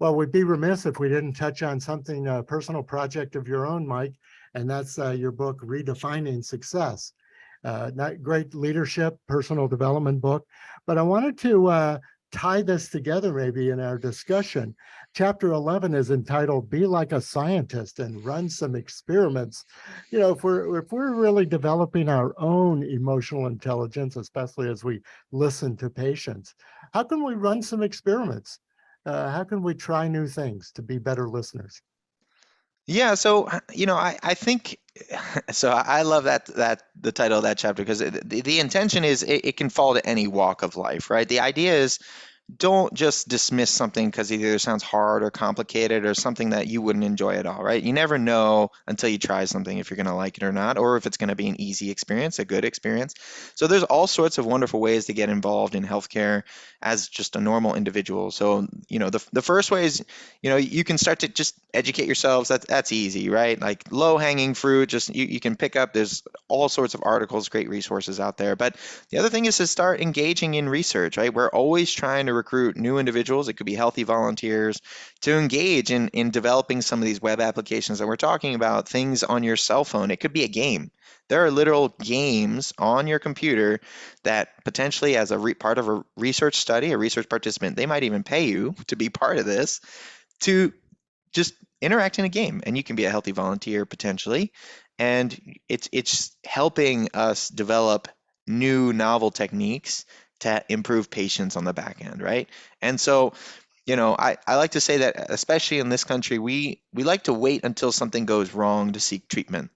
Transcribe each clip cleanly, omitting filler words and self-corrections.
Well, we'd be remiss if we didn't touch on something, a personal project of your own, Mike, and that's your book, Redefining Success. Not great leadership, personal development book, but I wanted to tie this together maybe in our discussion. Chapter 11 is entitled "Be Like a Scientist and Run Some Experiments." You know, if we're really developing our own emotional intelligence, especially as we listen to patients, how can we run some experiments? How can we try new things to be better listeners? Yeah, so I think so. I love that the title of that chapter because the intention is it can fall to any walk of life, right? The idea is don't just dismiss something because it either sounds hard or complicated or something that you wouldn't enjoy at all, right? You never know until you try something if you're going to like it or not, or if it's going to be an easy experience, a good experience. So there's all sorts of wonderful ways to get involved in healthcare as just a normal individual. So, the first way is, you can start to just educate yourselves. That's easy, right? Like low hanging fruit, just you can pick up. There's all sorts of articles, great resources out there. But the other thing is to start engaging in research, right? We're always trying to recruit new individuals. It could be healthy volunteers to engage in developing some of these web applications that we're talking about, things on your cell phone. It could be a game. There are literal games on your computer that potentially, as a part of a research study, a research participant, they might even pay you to be part of this to just interact in a game, and you can be a healthy volunteer potentially, and it's helping us develop new novel techniques to improve patients on the back end, right? And so, I like to say that especially in this country, we like to wait until something goes wrong to seek treatment,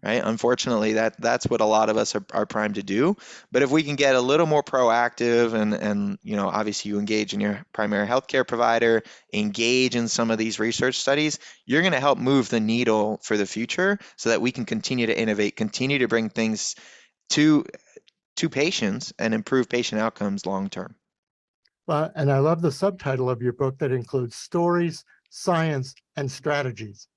right? Unfortunately, that's what a lot of us are primed to do. But if we can get a little more proactive and obviously you engage in your primary healthcare provider, engage in some of these research studies, you're going to help move the needle for the future so that we can continue to innovate, continue to bring things to patients and improve patient outcomes long term. Well, and I love the subtitle of your book that includes stories, science, and strategies,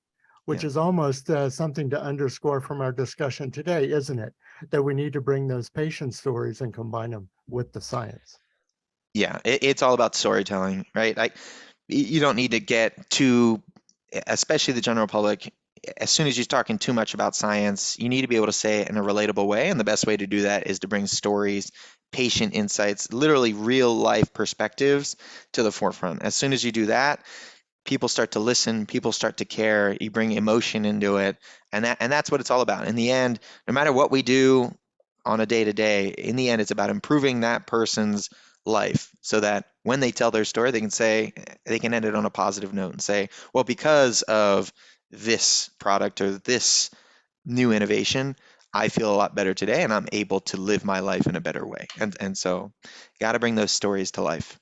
which Yeah. is almost something to underscore from our discussion today, isn't it? That we need to bring those patient stories and combine them with the science. Yeah, it's all about storytelling, right? Like you don't need to get too, especially the general public, as soon as you're talking too much about science, you need to be able to say it in a relatable way. And the best way to do that is to bring stories, patient insights, literally real life perspectives to the forefront. As soon as you do that, people start to listen, people start to care, you bring emotion into it, and that's what it's all about. In the end, no matter what we do on a day to day, in the end it's about improving that person's life so that when they tell their story, they can end it on a positive note and say, well, because of this product or this new innovation, I feel a lot better today and I'm able to live my life in a better way. And so got to bring those stories to life.